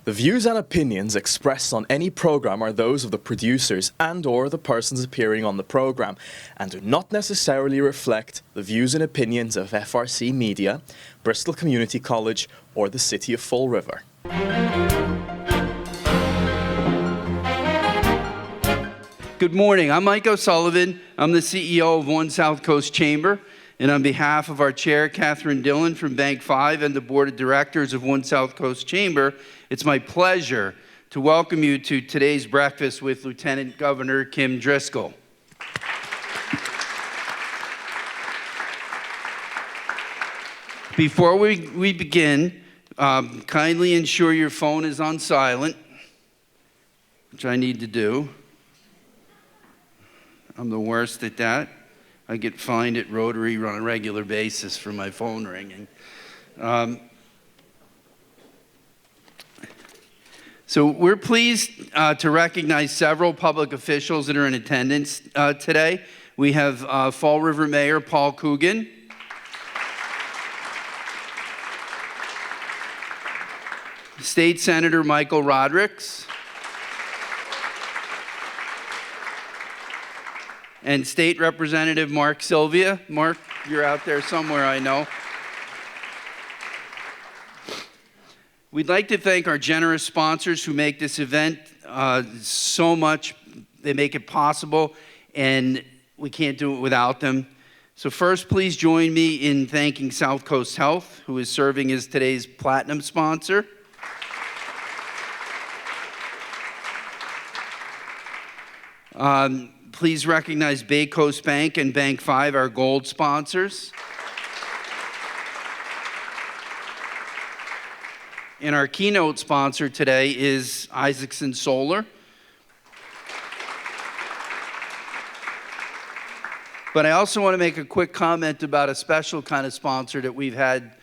The views and opinions expressed on any program are those of the producers and/or the persons appearing on the program and do not necessarily reflect the views and opinions of FRC Media, Bristol Community College, or the City of Fall River. Good morning. I'm Mike O'Sullivan. I'm the CEO of One SouthCoast Chamber. And on behalf of our chair, Catherine Dillon from Bank 5 and the board of directors of One SouthCoast Chamber, it's my pleasure to welcome you to today's breakfast with Lieutenant Governor Kim Driscoll. Before we begin, kindly ensure your phone is on silent, which I need to do. I'm the worst at that. I get fined at Rotary on a regular basis for my phone ringing. So we're pleased to recognize several public officials that are in attendance today. We have Fall River Mayor Paul Coogan, State Senator Michael Rodrigues, and State Representative Mark Sylvia. Mark, you're out there somewhere, I know. We'd like to thank our generous sponsors who make this event so much. They make it possible, and we can't do it without them. So first, please join me in thanking SouthCoast Health, who is serving as today's platinum sponsor. Please recognize Bay Coast Bank and Bank 5, our gold sponsors. And our keynote sponsor today is Isaacson Solar. But I also want to make a quick comment about a special kind of sponsor that we've had.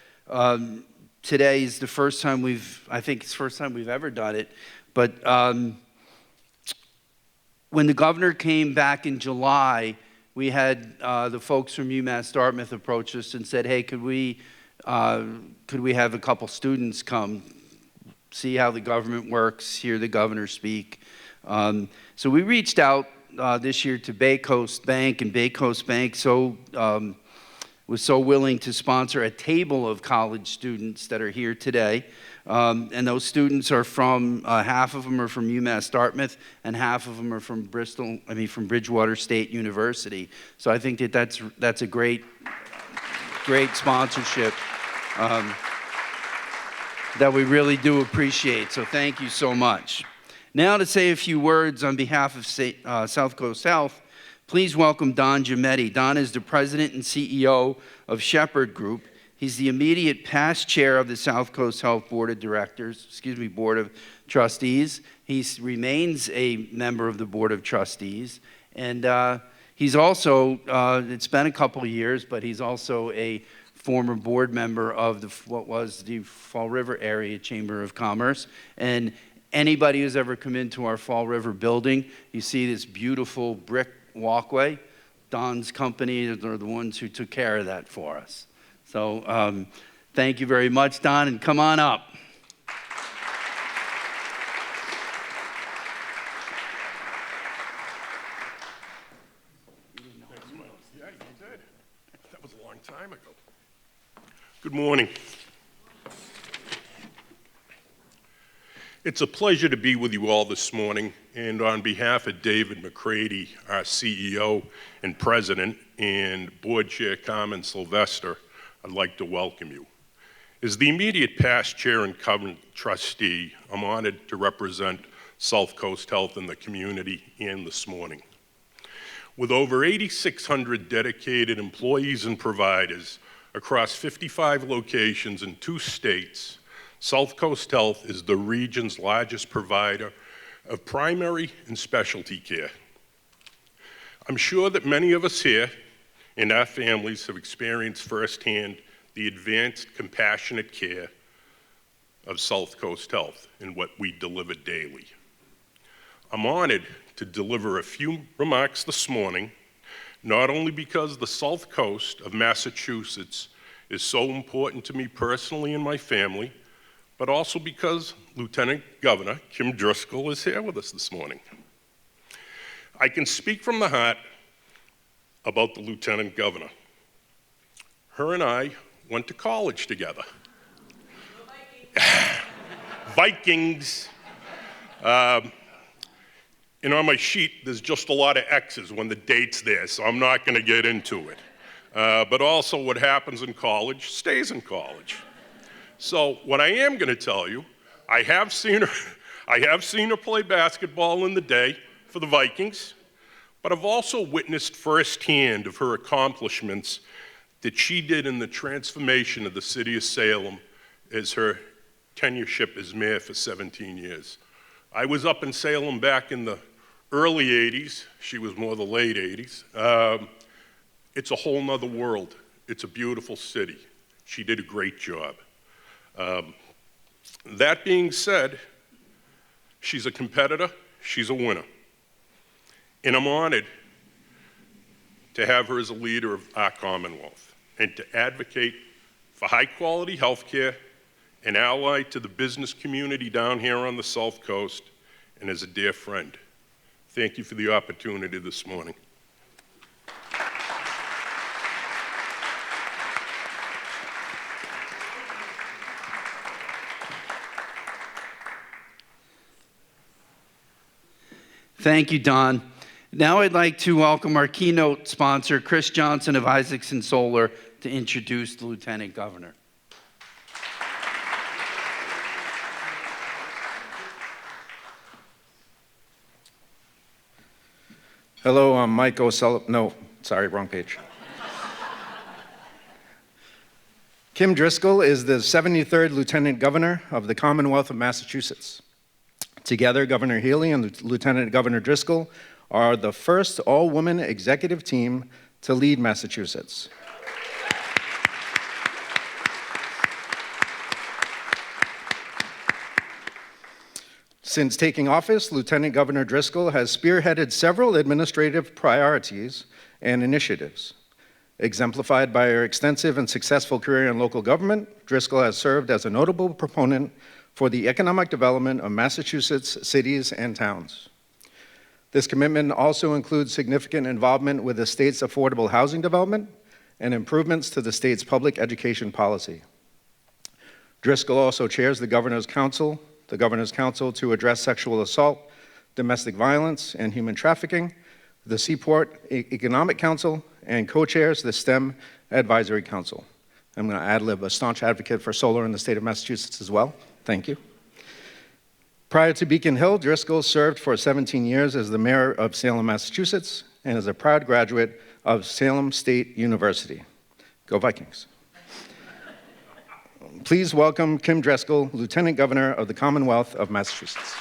Today is the first time I think it's the first time we've ever done it. But when the governor came back in July, we had the folks from UMass Dartmouth approach us and said, hey, could we have a couple students come see how the government works, hear the governor speak? So we reached out this year to Bay Coast Bank, and Bay Coast Bank was so willing to sponsor a table of college students that are here today. And those students are from, half of them are from UMass Dartmouth, and half of them are from from Bridgewater State University. So I think that's a great sponsorship that we really do appreciate. So thank you so much. Now to say a few words on behalf of SouthCoast Health, please welcome Don Giametti. Don is the president and CEO of Shepherd Group. He's the immediate past chair of the SouthCoast Health Board of Trustees. He remains a member of the Board of Trustees. And he's also, it's been a couple of years, but he's also a former board member of what was the Fall River Area Chamber of Commerce. And anybody who's ever come into our Fall River building, you see this beautiful brick walkway. Don's company are the ones who took care of that for us. So thank you very much, Don, and come on up. Thanks, Mike. Yeah, you did. That was a long time ago. Good morning. It's a pleasure to be with you all this morning, and on behalf of David McCready, our CEO and president, and board chair Carmen Sylvester, I'd like to welcome you. As the immediate past chair and current trustee, I'm honored to represent SouthCoast Health in the community and this morning. With over 8,600 dedicated employees and providers across 55 locations in 2 states, SouthCoast Health is the region's largest provider of primary and specialty care. I'm sure that many of us here and our families have experienced firsthand the advanced, compassionate care of SouthCoast Health and what we deliver daily. I'm honored to deliver a few remarks this morning, not only because the South Coast of Massachusetts is so important to me personally and my family, but also because Lieutenant Governor Kim Driscoll is here with us this morning. I can speak from the heart about the Lieutenant Governor. Her and I went to college together. Vikings. And on my sheet, there's just a lot of X's when the date's there, so I'm not going to get into it. But also what happens in college stays in college. So what I am going to tell you, I have seen her play basketball in the day for the Vikings, but I've also witnessed firsthand of her accomplishments that she did in the transformation of the city of Salem as her tenureship as mayor for 17 years. I was up in Salem back in the early 80s. She was more the late 80s. It's a whole nother world. It's a beautiful city. She did a great job. That being said, she's a competitor, she's a winner. And I'm honored to have her as a leader of our Commonwealth and to advocate for high quality health care, an ally to the business community down here on the South Coast, and as a dear friend. Thank you for the opportunity this morning. Thank you, Don. Now I'd like to welcome our keynote sponsor, Chris Johnson of Isaacson Solar, to introduce the Lieutenant Governor. Hello, I'm Mike O'Sullivan. No, sorry, wrong page. Kim Driscoll is the 73rd Lieutenant Governor of the Commonwealth of Massachusetts. Together, Governor Healy and Lieutenant Governor Driscoll are the first all-woman executive team to lead Massachusetts. Since taking office, Lieutenant Governor Driscoll has spearheaded several administrative priorities and initiatives. Exemplified by her extensive and successful career in local government, Driscoll has served as a notable proponent for the economic development of Massachusetts cities and towns. This commitment also includes significant involvement with the state's affordable housing development and improvements to the state's public education policy. Driscoll also chairs the Governor's Council to address sexual assault, domestic violence, and human trafficking, the Seaport Economic Council, and co-chairs the STEM Advisory Council. I'm going to ad-lib, a staunch advocate for solar in the state of Massachusetts as well. Thank you. Prior to Beacon Hill, Driscoll served for 17 years as the mayor of Salem, Massachusetts, and is a proud graduate of Salem State University. Go Vikings. Please welcome Kim Driscoll, Lieutenant Governor of the Commonwealth of Massachusetts.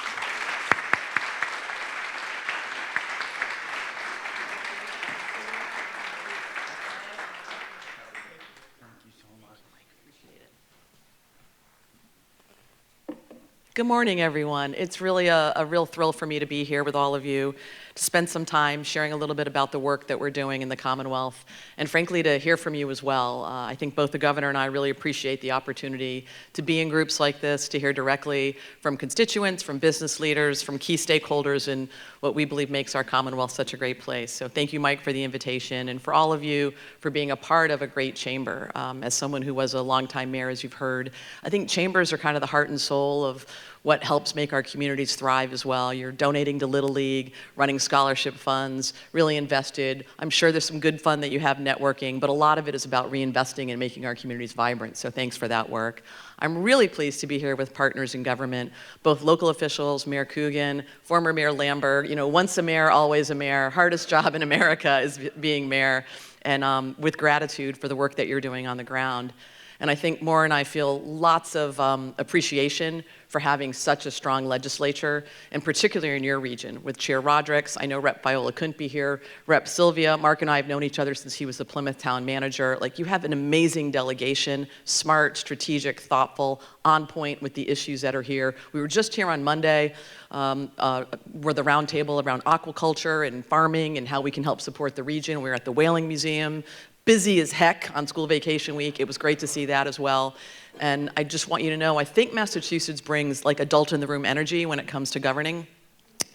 Good morning, everyone. It's really a real thrill for me to be here with all of you, to spend some time sharing a little bit about the work that we're doing in the Commonwealth, and frankly, to hear from you as well. I think both the governor and I really appreciate the opportunity to be in groups like this, to hear directly from constituents, from business leaders, from key stakeholders in what we believe makes our Commonwealth such a great place. So thank you, Mike, for the invitation, and for all of you for being a part of a great chamber. As someone who was a longtime mayor, as you've heard, I think chambers are kind of the heart and soul of what helps make our communities thrive as well. You're donating to Little League, running scholarship funds, really invested. I'm sure there's some good fun that you have networking, but a lot of it is about reinvesting and making our communities vibrant, so thanks for that work. I'm really pleased to be here with partners in government, both local officials, Mayor Coogan, former Mayor Lambert, once a mayor, always a mayor. Hardest job in America is being mayor, and with gratitude for the work that you're doing on the ground. And I think Maura and I feel lots of appreciation for having such a strong legislature, and particularly in your region, with Chair Rodrigues. I know Rep. Viola couldn't be here. Rep. Sylvia, Mark and I have known each other since he was the Plymouth town manager. Like, you have an amazing delegation, smart, strategic, thoughtful, on point with the issues that are here. We were just here on Monday, we're the roundtable around aquaculture and farming and how we can help support the region. We were at the Whaling Museum, busy as heck on school vacation week. It was great to see that as well. And I just want you to know, I think Massachusetts brings like adult in the room energy when it comes to governing.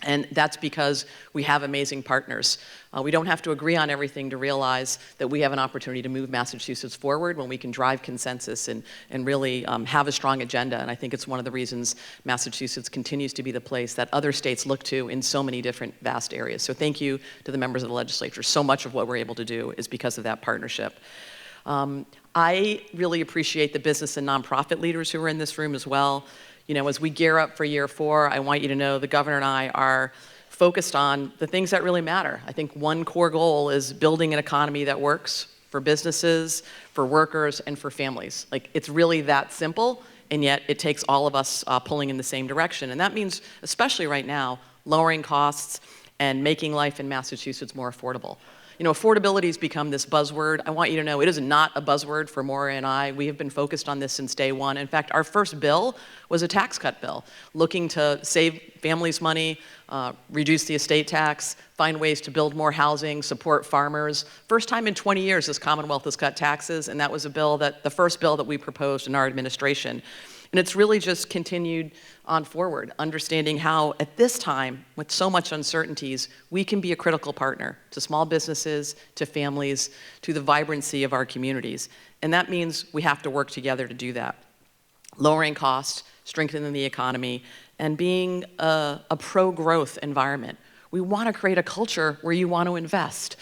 And that's because we have amazing partners. We don't have to agree on everything to realize that we have an opportunity to move Massachusetts forward when we can drive consensus and really have a strong agenda. And I think it's one of the reasons Massachusetts continues to be the place that other states look to in so many different vast areas. So thank you to the members of the legislature. So much of what we're able to do is because of that partnership. I really appreciate the business and nonprofit leaders who are in this room as well. You know, as we gear up for year 4, I want you to know the governor and I are focused on the things that really matter. I think one core goal is building an economy that works for businesses, for workers, and for families. Like, it's really that simple, and yet it takes all of us pulling in the same direction. And that means, especially right now, lowering costs and making life in Massachusetts more affordable. You know, affordability has become this buzzword. I want you to know it is not a buzzword for Maura and I. We have been focused on this since day one. In fact, our first bill was a tax cut bill, looking to save families money, reduce the estate tax, find ways to build more housing, support farmers. First time in 20 years this Commonwealth has cut taxes, and that was the first bill that we proposed in our administration. And it's really just continued on forward, understanding how at this time, with so much uncertainties, we can be a critical partner to small businesses, to families, to the vibrancy of our communities. And that means we have to work together to do that. Lowering costs, strengthening the economy, and being a pro-growth environment. We want to create a culture where you want to invest.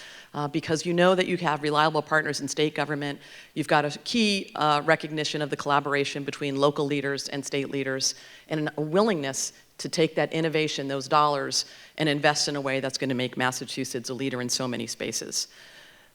Because you know that you have reliable partners in state government. You've got a key recognition of the collaboration between local leaders and state leaders, and a willingness to take that innovation, those dollars, and invest in a way that's going to make Massachusetts a leader in so many spaces.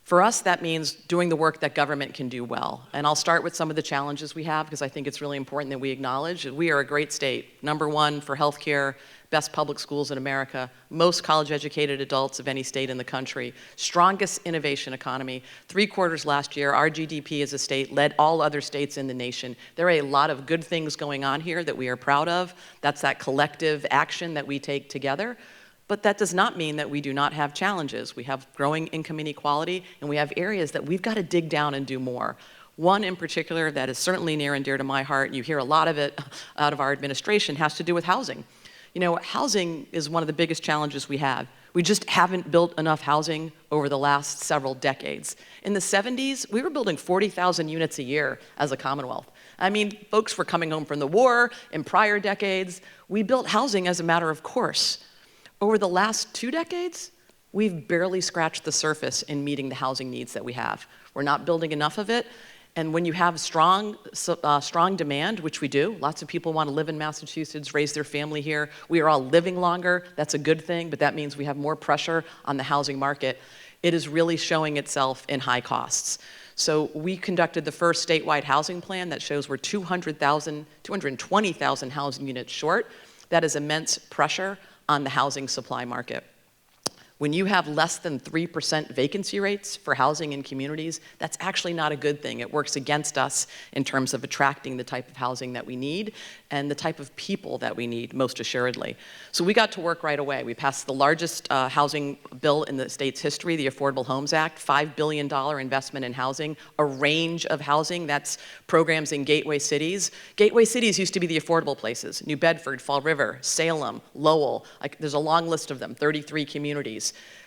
For us, that means doing the work that government can do well. And I'll start with some of the challenges we have, because I think it's really important that we acknowledge that we are a great state. #1 for healthcare, best public schools in America, most college-educated adults of any state in the country, strongest innovation economy. 3/4 last year, our GDP as a state led all other states in the nation. There are a lot of good things going on here that we are proud of. That's that collective action that we take together. But that does not mean that we do not have challenges. We have growing income inequality, and we have areas that we've got to dig down and do more. One in particular that is certainly near and dear to my heart, and you hear a lot of it out of our administration, has to do with housing. You know, housing is one of the biggest challenges we have. We just haven't built enough housing over the last several decades. In the 70s, we were building 40,000 units a year as a Commonwealth. I mean, folks were coming home from the war. In prior decades, we built housing as a matter of course. Over the last 2 decades, we've barely scratched the surface in meeting the housing needs that we have. We're not building enough of it. And when you have strong demand, which we do, lots of people want to live in Massachusetts, raise their family here. We are all living longer. That's a good thing, but that means we have more pressure on the housing market. It is really showing itself in high costs. So we conducted the first statewide housing plan that shows we're 220,000 housing units short. That is immense pressure on the housing supply market. When you have less than 3% vacancy rates for housing in communities, that's actually not a good thing. It works against us in terms of attracting the type of housing that we need and the type of people that we need, most assuredly. So we got to work right away. We passed the largest housing bill in the state's history, the Affordable Homes Act, $5 billion investment in housing, a range of housing. That's programs in gateway cities. Gateway cities used to be the affordable places: New Bedford, Fall River, Salem, Lowell. There's a long list of them, 33 communities.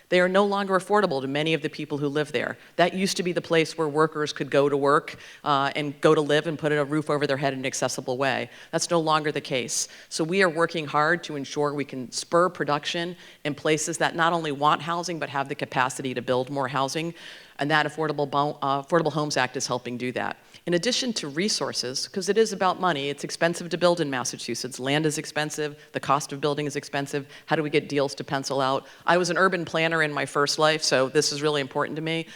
They are no longer affordable to many of the people who live there. That used to be the place where workers could go to work and go to live and put a roof over their head in an accessible way. That's no longer the case. So we are working hard to ensure we can spur production in places that not only want housing, but have the capacity to build more housing. And that Affordable Homes Act is helping do that. In addition to resources, because it is about money, it's expensive to build in Massachusetts. Land is expensive, the cost of building is expensive. How do we get deals to pencil out? I was an urban planner in my first life, so this is really important to me.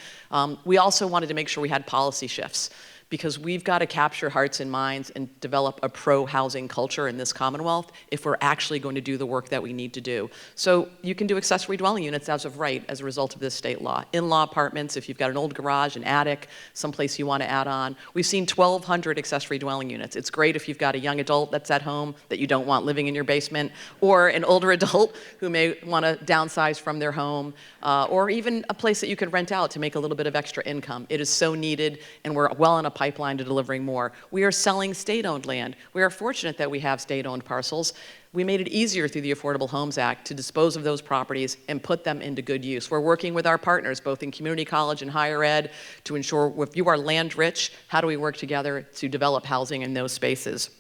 We also wanted to make sure we had policy shifts, because we've got to capture hearts and minds and develop a pro-housing culture in this Commonwealth if we're actually going to do the work that we need to do. So you can do accessory dwelling units as of right as a result of this state law. In-law apartments, if you've got an old garage, an attic, someplace you want to add on. We've seen 1,200 accessory dwelling units. It's great if you've got a young adult that's at home that you don't want living in your basement, or an older adult who may want to downsize from their home, or even a place that you could rent out to make a little bit of extra income. It is so needed, and we're well on a pipeline to delivering more. We are selling state-owned land. We are fortunate that we have state-owned parcels. We made it easier through the Affordable Homes Act to dispose of those properties and put them into good use. We're working with our partners, both in community college and higher ed, to ensure if you are land rich, how do we work together to develop housing in those spaces?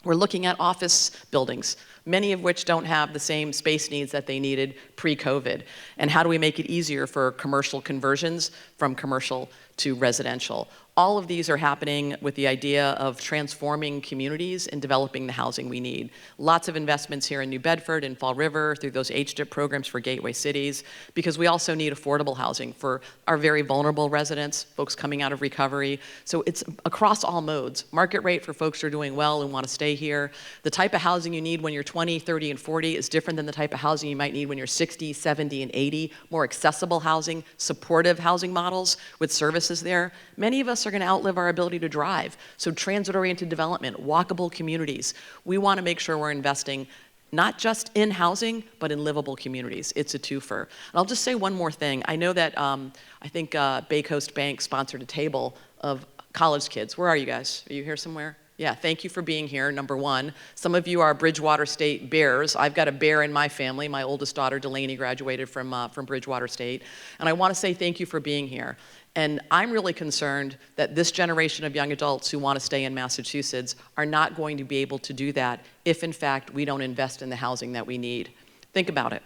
We're looking at office buildings, many of which don't have the same space needs that they needed pre-COVID. And how do we make it easier for commercial conversions from commercial to residential? All of these are happening with the idea of transforming communities and developing the housing we need. Lots of investments here in New Bedford and Fall River through those HDIP programs for gateway cities, because we also need affordable housing for our very vulnerable residents, folks coming out of recovery. So it's across all modes. Market rate for folks who are doing well and want to stay here. The type of housing you need when you're 20, 30, and 40 is different than the type of housing you might need when you're 60, 70, and 80. More accessible housing, supportive housing models with services there. Many of us are going to outlive our ability to drive. So transit-oriented development, walkable communities. We want to make sure we're investing not just in housing, but in livable communities. It's a twofer. And I'll just say one more thing. I know that I think Bay Coast Bank sponsored a table of college kids. Where are you guys? Are you here somewhere? Yeah, thank you for being here, number one. Some of you are Bridgewater State Bears. I've got a bear in my family. My oldest daughter, Delaney, graduated from Bridgewater State. And I want to say thank you for being here. And I'm really concerned that this generation of young adults who want to stay in Massachusetts are not going to be able to do that if, in fact, we don't invest in the housing that we need. Think about it.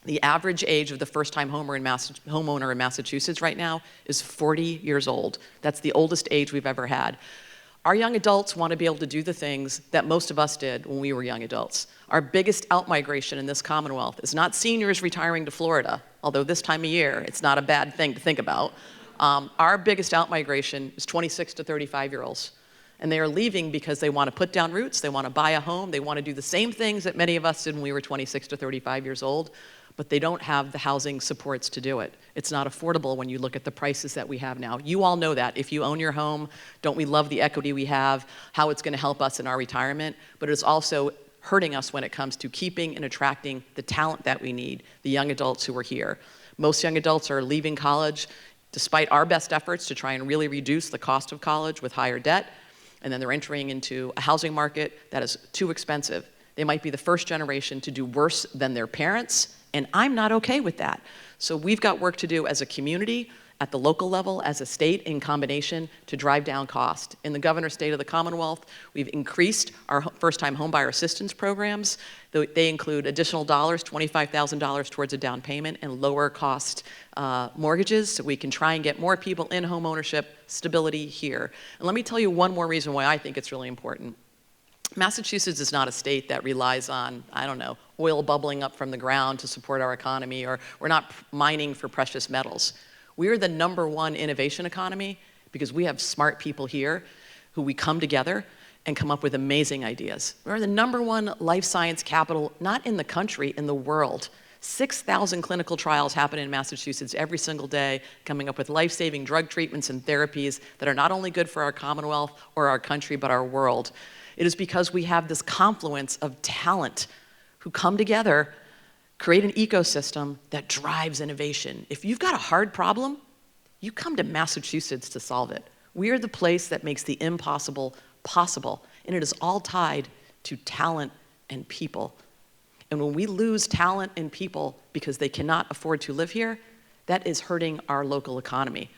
The average age of the first-time homeowner in Massachusetts right now is 40 years old. That's the oldest age we've ever had. Our young adults want to be able to do the things that most of us did when we were young adults. Our biggest outmigration in this Commonwealth is not seniors retiring to Florida, although this time of year, it's not a bad thing to think about. Our biggest outmigration is 26 to 35-year-olds. And they are leaving because they want to put down roots, they want to buy a home, they want to do the same things that many of us did when we were 26 to 35 years old, but they don't have the housing supports to do it. It's not affordable when you look at the prices that we have now. You all know that. If you own your home, don't we love the equity we have, how it's going to help us in our retirement, but it's also hurting us when it comes to keeping and attracting the talent that we need, the young adults who are here. Most young adults are leaving college despite our best efforts to try and really reduce the cost of college with higher debt, and then they're entering into a housing market that is too expensive. They might be the first generation to do worse than their parents, and I'm not okay with that. So we've got work to do as a community, at the local level, as a state in combination to drive down cost. In the governor's state of the Commonwealth, we've increased our first-time homebuyer assistance programs. They include additional dollars, $25,000 towards a down payment and lower cost mortgages, so we can try and get more people in home ownership, stability here. And let me tell you one more reason why I think it's really important. Massachusetts is not a state that relies on, I don't know, oil bubbling up from the ground to support our economy, or we're not mining for precious metals. We are the #1 innovation economy because we have smart people here who we come together and come up with amazing ideas. We're the #1 life science capital, not in the country, in the world. 6,000 clinical trials happen in Massachusetts every single day, coming up with life-saving drug treatments and therapies that are not only good for our Commonwealth or our country, but our world. It is because we have this confluence of talent who come together, create an ecosystem that drives innovation. If you've got a hard problem, you come to Massachusetts to solve it. We are the place that makes the impossible possible, and it is all tied to talent and people. And when we lose talent and people because they cannot afford to live here, that is hurting our local economy.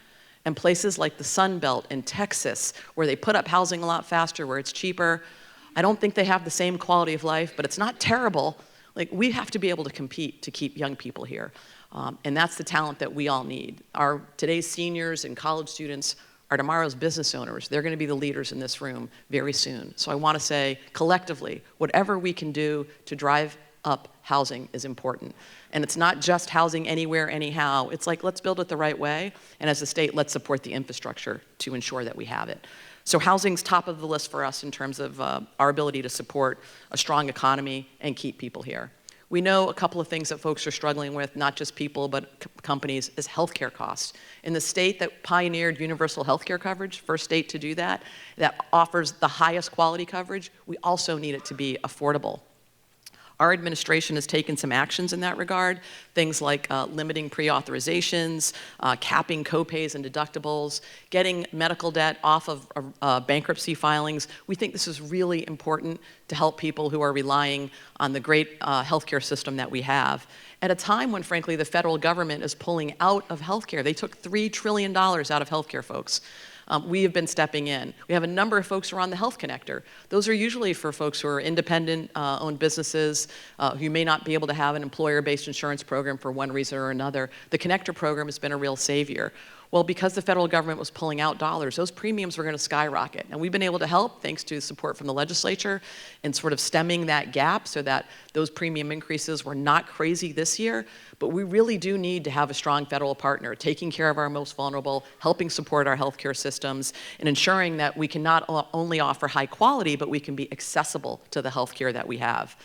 And places like the Sun Belt in Texas, where they put up housing a lot faster, where it's cheaper, I don't think they have the same quality of life, but it's not terrible. Like, we have to be able to compete to keep young people here. And that's the talent that we all need. Today's seniors and college students are tomorrow's business owners. They're going to be the leaders in this room very soon. So I want to say, collectively, whatever we can do to drive up housing is important. And it's not just housing anywhere, anyhow. It's like, let's build it the right way. And as a state, let's support the infrastructure to ensure that we have it. So housing's top of the list for us in terms of our ability to support a strong economy and keep people here. We know a couple of things that folks are struggling with, not just people, but companies, is healthcare costs. In the state that pioneered universal healthcare coverage, first state to do that, that offers the highest quality coverage, we also need it to be affordable. Our administration has taken some actions in that regard, things like limiting pre-authorizations, capping copays and deductibles, getting medical debt off of bankruptcy filings. We think this is really important to help people who are relying on the great healthcare system that we have. At a time when, frankly, the federal government is pulling out of healthcare. They took $3 trillion out of healthcare, folks. We have been stepping in. We have a number of folks who are on the Health Connector. Those are usually for folks who are independent, owned businesses, who may not be able to have an employer-based insurance program for one reason or another. The Connector program has been a real savior. Well, because the federal government was pulling out dollars, those premiums were going to skyrocket. And we've been able to help, thanks to support from the legislature, in sort of stemming that gap so that those premium increases were not crazy this year. But we really do need to have a strong federal partner, taking care of our most vulnerable, helping support our healthcare systems, and ensuring that we can not only offer high quality, but we can be accessible to the healthcare that we have.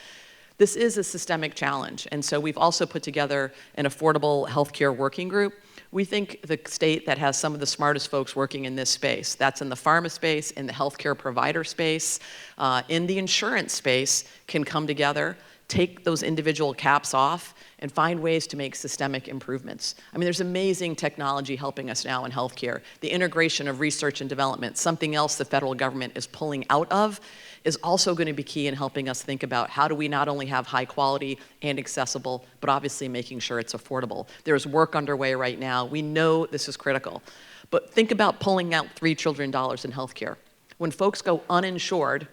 This is a systemic challenge, and so we've also put together an affordable healthcare working group. We think the state that has some of the smartest folks working in this space, that's in the pharma space, in the healthcare provider space, in the insurance space, can come together, take those individual caps off, and find ways to make systemic improvements. I mean, there's amazing technology helping us now in healthcare. The integration of research and development, something else the federal government is pulling out of, is also going to be key in helping us think about how do we not only have high quality and accessible, but obviously making sure it's affordable. There's work underway right now. We know this is critical. But think about pulling out $3 trillion in healthcare. When folks go uninsured,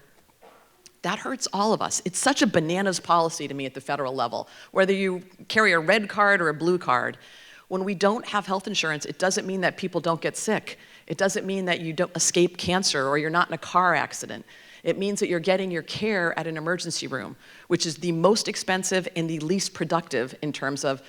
that hurts all of us. It's such a bananas policy to me at the federal level. Whether you carry a red card or a blue card, when we don't have health insurance, it doesn't mean that people don't get sick. It doesn't mean that you don't escape cancer or you're not in a car accident. It means that you're getting your care at an emergency room, which is the most expensive and the least productive in terms of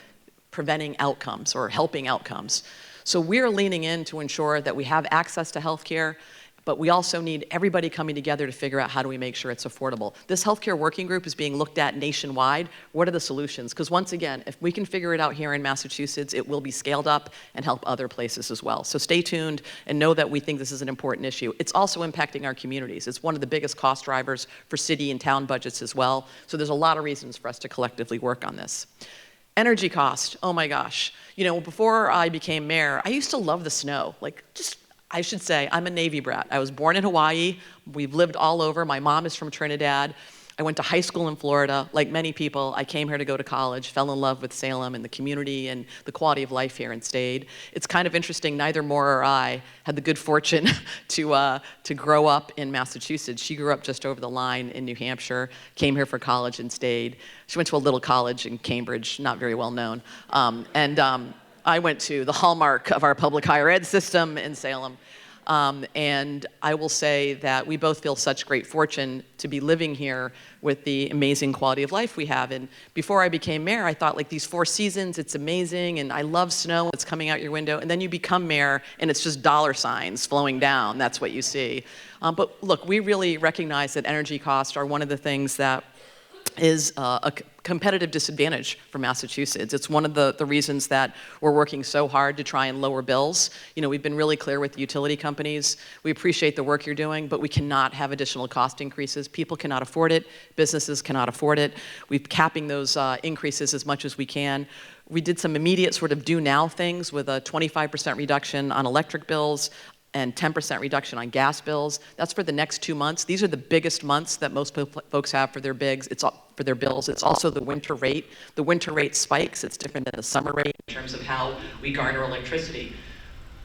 preventing outcomes or helping outcomes. So we're leaning in to ensure that we have access to health care, but we also need everybody coming together to figure out how do we make sure it's affordable. This healthcare working group is being looked at nationwide. What are the solutions? Because once again, if we can figure it out here in Massachusetts, it will be scaled up and help other places as well. So stay tuned and know that we think this is an important issue. It's also impacting our communities. It's one of the biggest cost drivers for city and town budgets as well. So there's a lot of reasons for us to collectively work on this. Energy cost, oh my gosh. You know, before I became mayor, I used to love the snow. I should say, I'm a Navy brat. I was born in Hawaii. We've lived all over. My mom is from Trinidad. I went to high school in Florida. Like many people, I came here to go to college, fell in love with Salem and the community and the quality of life here and stayed. It's kind of interesting, neither Maura or I had the good fortune to grow up in Massachusetts. She grew up just over the line in New Hampshire, came here for college and stayed. She went to a little college in Cambridge, not very well known. I went to the hallmark of our public higher ed system in Salem. And I will say that we both feel such great fortune to be living here with the amazing quality of life we have. And before I became mayor, I thought, like, these 4 seasons, it's amazing, and I love snow, it's coming out your window. And then you become mayor, and it's just dollar signs flowing down. That's what you see. But look, we really recognize that energy costs are one of the things that is a competitive disadvantage for Massachusetts. It's one of the reasons that we're working so hard to try and lower bills. You know, we've been really clear with the utility companies. We appreciate the work you're doing, but we cannot have additional cost increases. People cannot afford it. Businesses cannot afford it. We're capping those increases as much as we can. We did some immediate sort of do now things with a 25% reduction on electric bills and 10% reduction on gas bills. That's for the next 2 months. These are the biggest months that most folks have for their bills. It's also the winter rate. The winter rate spikes. It's different than the summer rate in terms of how we garner electricity.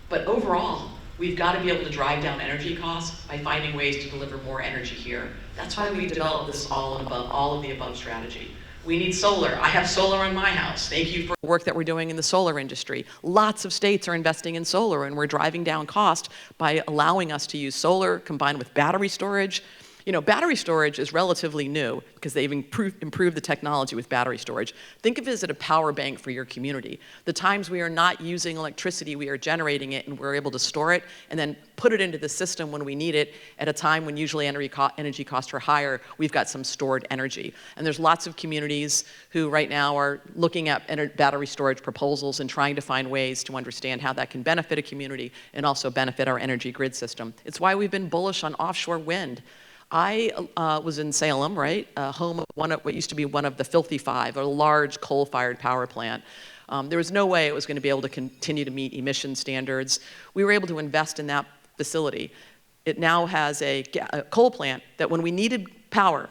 But overall, we've got to be able to drive down energy costs by finding ways to deliver more energy here. That's why we developed this all of the above strategy. We need solar. I have solar in my house. Thank you for the work that we're doing in the solar industry. Lots of states are investing in solar, and we're driving down cost by allowing us to use solar combined with battery storage. You know, battery storage is relatively new because they've improved the technology with battery storage. Think of it as a power bank for your community. The times we are not using electricity, we are generating it, and we're able to store it and then put it into the system when we need it at a time when usually energy costs are higher. We've got some stored energy. And there's lots of communities who right now are looking at battery storage proposals and trying to find ways to understand how that can benefit a community and also benefit our energy grid system. It's why we've been bullish on offshore wind. I was in Salem, right, home of what used to be one of the Filthy Five, a large coal-fired power plant. There was no way it was going to be able to continue to meet emission standards. We were able to invest in that facility. It now has a coal plant that when we needed power,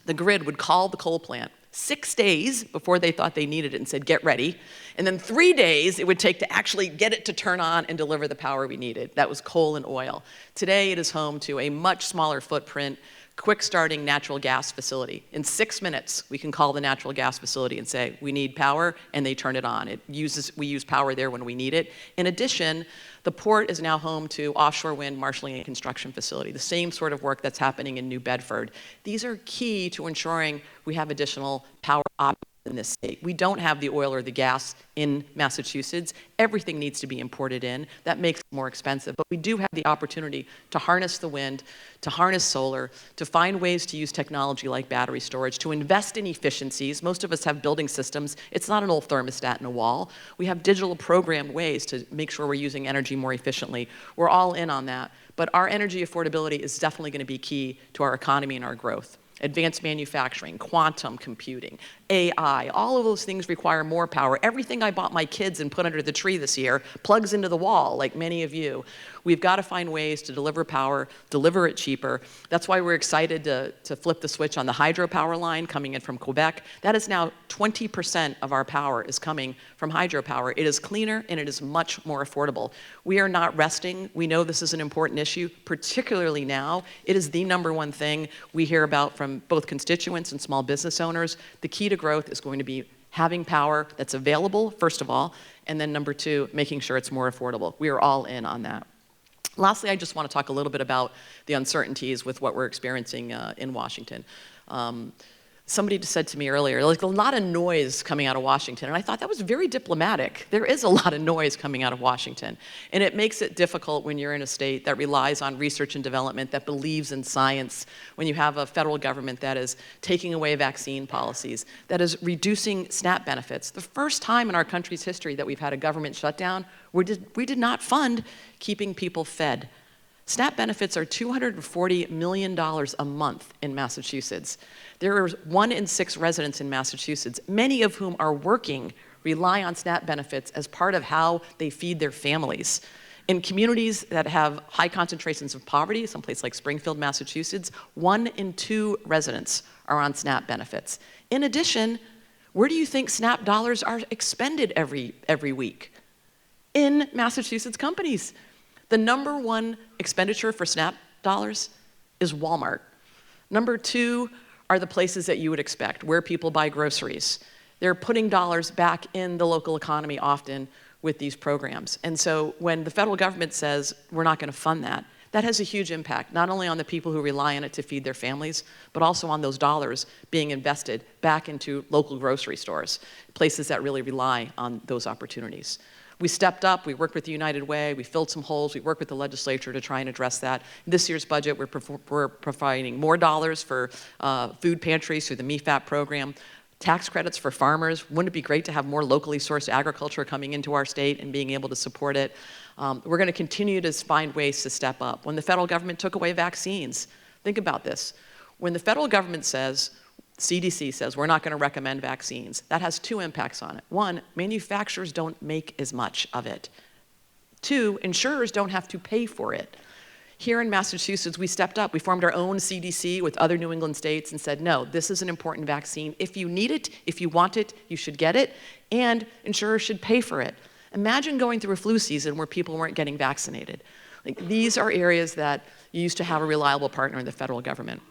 the grid would call the coal plant 6 days before they thought they needed it and said, get ready. And then 3 days it would take to actually get it to turn on and deliver the power we needed. That was coal and oil. Today it is home to a much smaller footprint, quick starting natural gas facility. In 6 minutes, we can call the natural gas facility and say, we need power, and they turn it on. We use power there when we need it. In addition, the port is now home to offshore wind marshaling and construction facility, the same sort of work that's happening in New Bedford. These are key to ensuring we have additional power options in this state. We don't have the oil or the gas in Massachusetts. Everything needs to be imported in. That makes it more expensive. But we do have the opportunity to harness the wind, to harness solar, to find ways to use technology like battery storage, to invest in efficiencies. Most of us have building systems. It's not an old thermostat in a wall. We have digital programmed ways to make sure we're using energy more efficiently. We're all in on that. But our energy affordability is definitely going to be key to our economy and our growth. Advanced manufacturing, quantum computing, AI, all of those things require more power. Everything I bought my kids and put under the tree this year plugs into the wall, like many of you. We've got to find ways to deliver power, deliver it cheaper. That's why we're excited to flip the switch on the hydropower line coming in from Quebec. That is now 20% of our power is coming from hydropower. It is cleaner and it is much more affordable. We are not resting. We know this is an important issue, particularly now. It is the #1 thing we hear about from both constituents and small business owners. The key to growth is going to be having power that's available, first of all, and then #2, making sure it's more affordable. We are all in on that. Lastly, I just want to talk a little bit about the uncertainties with what we're experiencing in Washington. Somebody just said to me earlier, like a lot of noise coming out of Washington, and I thought that was very diplomatic. There is a lot of noise coming out of Washington, and it makes it difficult when you're in a state that relies on research and development, that believes in science, when you have a federal government that is taking away vaccine policies, that is reducing SNAP benefits. The first time in our country's history that we've had a government shutdown, we did not fund keeping people fed. SNAP benefits are $240 million a month in Massachusetts. There are 1 in 6 residents in Massachusetts, many of whom are working, rely on SNAP benefits as part of how they feed their families. In communities that have high concentrations of poverty, someplace like Springfield, Massachusetts, 1 in 2 residents are on SNAP benefits. In addition, where do you think SNAP dollars are expended every week? In Massachusetts companies. The #1 expenditure for SNAP dollars is Walmart. #2 are the places that you would expect, where people buy groceries. They're putting dollars back in the local economy often with these programs. And so when the federal government says we're not going to fund that, that has a huge impact, not only on the people who rely on it to feed their families, but also on those dollars being invested back into local grocery stores, places that really rely on those opportunities. We stepped up, we worked with the United Way, we filled some holes, we worked with the legislature to try and address that. In this year's budget, we're providing more dollars for food pantries through the MEFAP program, tax credits for farmers. Wouldn't it be great to have more locally sourced agriculture coming into our state and being able to support it? We're going to continue to find ways to step up. When the federal government took away vaccines, think about this. When the federal government says, CDC says we're not going to recommend vaccines, that has 2 impacts on it. 1, manufacturers don't make as much of it. 2, insurers don't have to pay for it. Here in Massachusetts, we stepped up. We formed our own CDC with other New England states and said, no, this is an important vaccine. If you need it, if you want it, you should get it, and insurers should pay for it. Imagine going through a flu season where people weren't getting vaccinated. These are areas that you used to have a reliable partner in the federal government.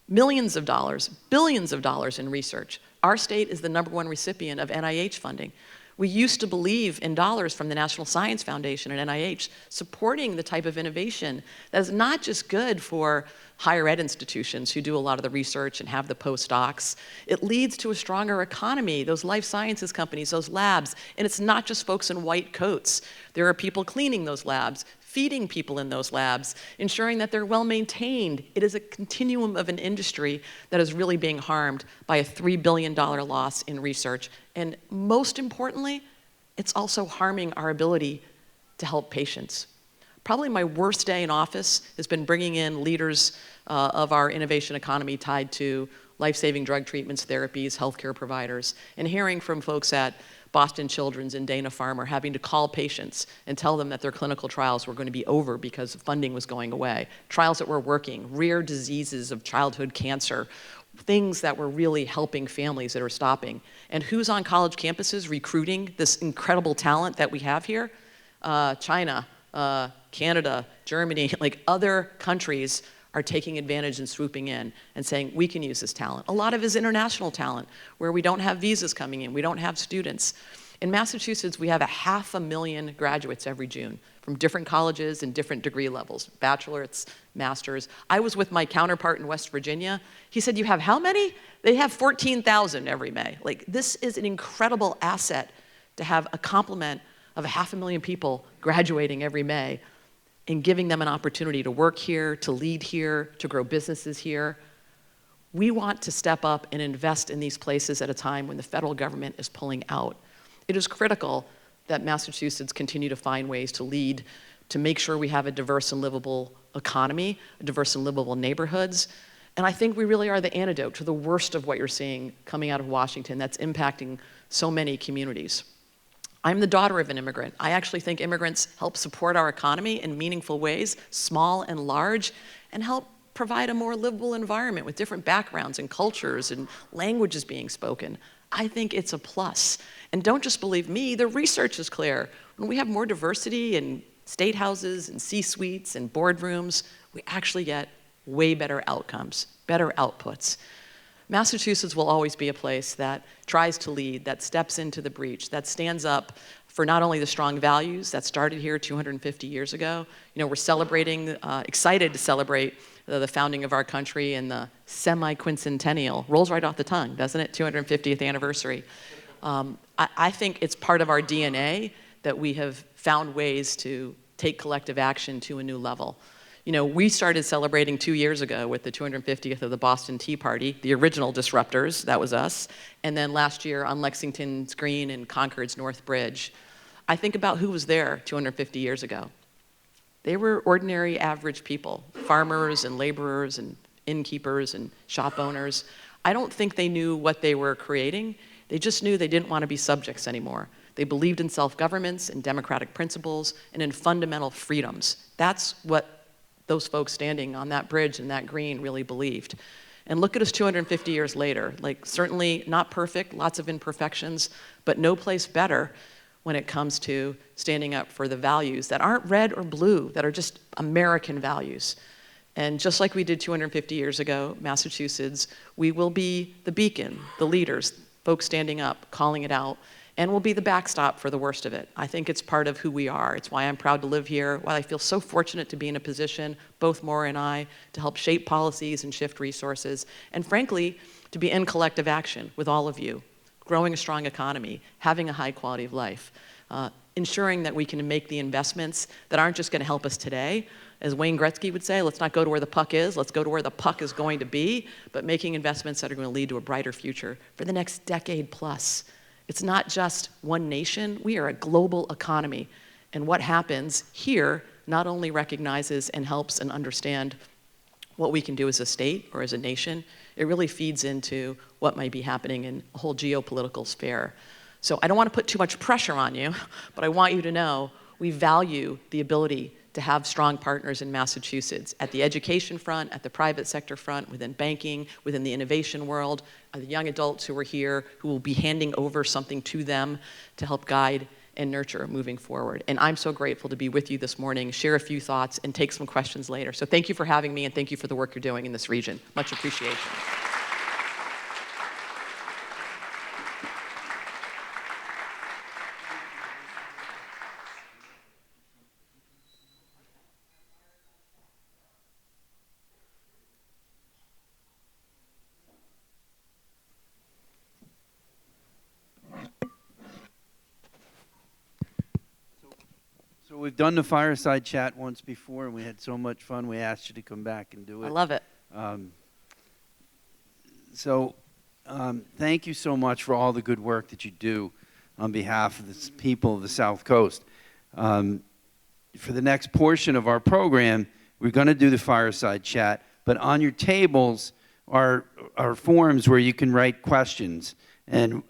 Millions of dollars, billions of dollars in research. Our state is the #1 recipient of NIH funding. We used to believe in dollars from the National Science Foundation and NIH supporting the type of innovation that is not just good for higher ed institutions who do a lot of the research and have the postdocs. It leads to a stronger economy, those life sciences companies, those labs. And it's not just folks in white coats. There are people cleaning those labs, feeding people in those labs, ensuring that they're well maintained. It is a continuum of an industry that is really being harmed by a $3 billion loss in research. And most importantly, it's also harming our ability to help patients. Probably my worst day in office has been bringing in leaders of our innovation economy tied to life-saving drug treatments, therapies, healthcare providers, and hearing from folks at Boston Children's and Dana-Farber having to call patients and tell them that their clinical trials were going to be over because funding was going away. Trials that were working, rare diseases of childhood cancer, things that were really helping families that are stopping. And who's on college campuses recruiting this incredible talent that we have here? China, Canada, Germany, like other countries are taking advantage and swooping in and saying, we can use this talent. A lot of it is international talent, where we don't have visas coming in, we don't have students. In Massachusetts, we have 500,000 graduates every June from different colleges and different degree levels, bachelor's, master's. I was with my counterpart in West Virginia. He said, you have how many? They have 14,000 every May. Like, this is an incredible asset to have a complement of 500,000 people graduating every May and giving them an opportunity to work here, to lead here, to grow businesses here. We want to step up and invest in these places at a time when the federal government is pulling out. It is critical that Massachusetts continue to find ways to lead, to make sure we have a diverse and livable economy, diverse and livable neighborhoods. And I think we really are the antidote to the worst of what you're seeing coming out of Washington that's impacting so many communities. I'm the daughter of an immigrant. I actually think immigrants help support our economy in meaningful ways, small and large, and help provide a more livable environment with different backgrounds and cultures and languages being spoken. I think it's a plus. And don't just believe me, the research is clear. When we have more diversity in state houses and C-suites and boardrooms, we actually get way better outcomes, better outputs. Massachusetts will always be a place that tries to lead, that steps into the breach, that stands up for not only the strong values that started here 250 years ago. You know, we're celebrating, excited to celebrate the founding of our country and the semi-quincentennial. Rolls right off the tongue, doesn't it? 250th anniversary. I think it's part of our DNA that we have found ways to take collective action to a new level. You know, we started celebrating 2 years ago with the 250th of the Boston Tea Party, the original disruptors, that was us, and then last year on Lexington's Green and Concord's North Bridge. I think about who was there 250 years ago. They were ordinary, average people, farmers and laborers and innkeepers and shop owners. I don't think they knew what they were creating. They just knew they didn't want to be subjects anymore. They believed in self-governments and democratic principles and in fundamental freedoms. That's what those folks standing on that bridge and that green really believed. And look at us 250 years later. Like, certainly not perfect, lots of imperfections, but no place better when it comes to standing up for the values that aren't red or blue, that are just American values. And just like we did 250 years ago, Massachusetts, we will be the beacon, the leaders, folks standing up, calling it out, and we'll be the backstop for the worst of it. I think it's part of who we are. It's why I'm proud to live here, why I feel so fortunate to be in a position, both Maura and I, to help shape policies and shift resources, and frankly, to be in collective action with all of you, growing a strong economy, having a high quality of life, ensuring that we can make the investments that aren't just gonna help us today. As Wayne Gretzky would say, let's not go to where the puck is, let's go to where the puck is going to be, but making investments that are gonna lead to a brighter future for the next decade plus. It's not just one nation, we are a global economy. And what happens here not only recognizes and helps and understand what we can do as a state or as a nation, it really feeds into what might be happening in a whole geopolitical sphere. So I don't want to put too much pressure on you, but I want you to know we value the ability to have strong partners in Massachusetts at the education front, at the private sector front, within banking, within the innovation world, the young adults who are here who will be handing over something to them to help guide and nurture moving forward. And I'm so grateful to be with you this morning, share a few thoughts, and take some questions later. So thank you for having me, and thank you for the work you're doing in this region. Much appreciation. So we've done the fireside chat once before, and we had so much fun, we asked you to come back and do it. I love it. Thank you so much for all the good work that you do on behalf of the people of the South Coast. For the next portion of our program, we're going to do the fireside chat, but on your tables are forms where you can write questions, and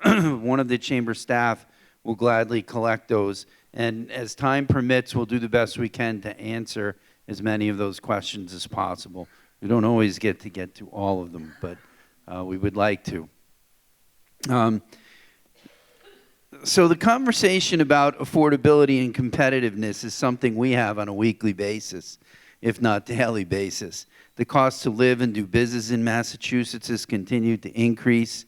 one of the chamber staff will gladly collect those. And as time permits, we'll do the best we can to answer as many of those questions as possible. We don't always get to all of them, but we would like to. So the conversation about affordability and competitiveness is something we have on a weekly basis, if not daily basis. The cost to live and do business in Massachusetts has continued to increase,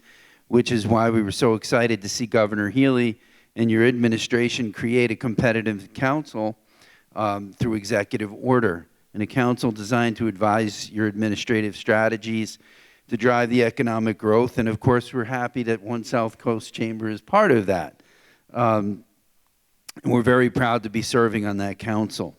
which is why we were so excited to see Governor Healy and your administration create a competitive council through executive order, and a council designed to advise your administrative strategies to drive the economic growth. And of course, we're happy that One South Coast Chamber is part of that. And we're very proud to be serving on that council.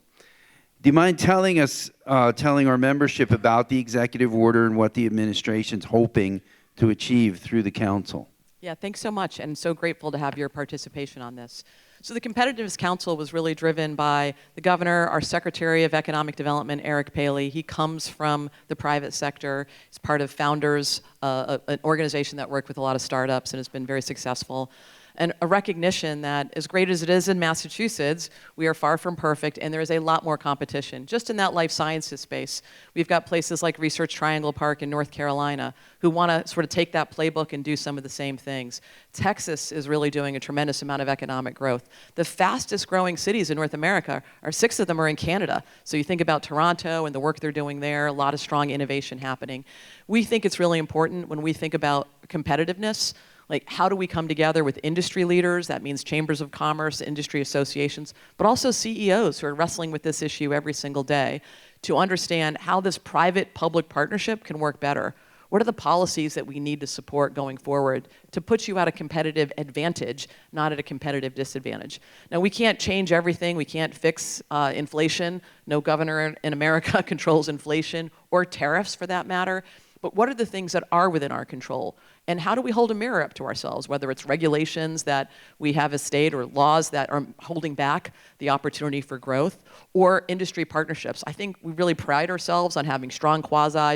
Do you mind telling our membership about the executive order and what the administration's hoping to achieve through the council? Yeah, thanks so much, and so grateful to have your participation on this. So the Competitiveness Council was really driven by the governor, our Secretary of Economic Development, Eric Paley. He comes from the private sector. He's part of Founders, an organization that worked with a lot of startups and has been very successful. And a recognition that as great as it is in Massachusetts, we are far from perfect, and there is a lot more competition. Just in that life sciences space, we've got places like Research Triangle Park in North Carolina who want to sort of take that playbook and do some of the same things. Texas is really doing a tremendous amount of economic growth. The fastest growing cities in North America, 6 of them are in Canada. So you think about Toronto and the work they're doing there, a lot of strong innovation happening. We think it's really important when we think about competitiveness, like how do we come together with industry leaders? That means chambers of commerce, industry associations, but also CEOs who are wrestling with this issue every single day to understand how this private-public partnership can work better. What are the policies that we need to support going forward to put you at a competitive advantage, not at a competitive disadvantage? Now, we can't change everything. We can't fix inflation. No governor in America controls inflation or tariffs for that matter. But what are the things that are within our control? And how do we hold a mirror up to ourselves, whether it's regulations that we have as state or laws that are holding back the opportunity for growth, or industry partnerships? I think we really pride ourselves on having strong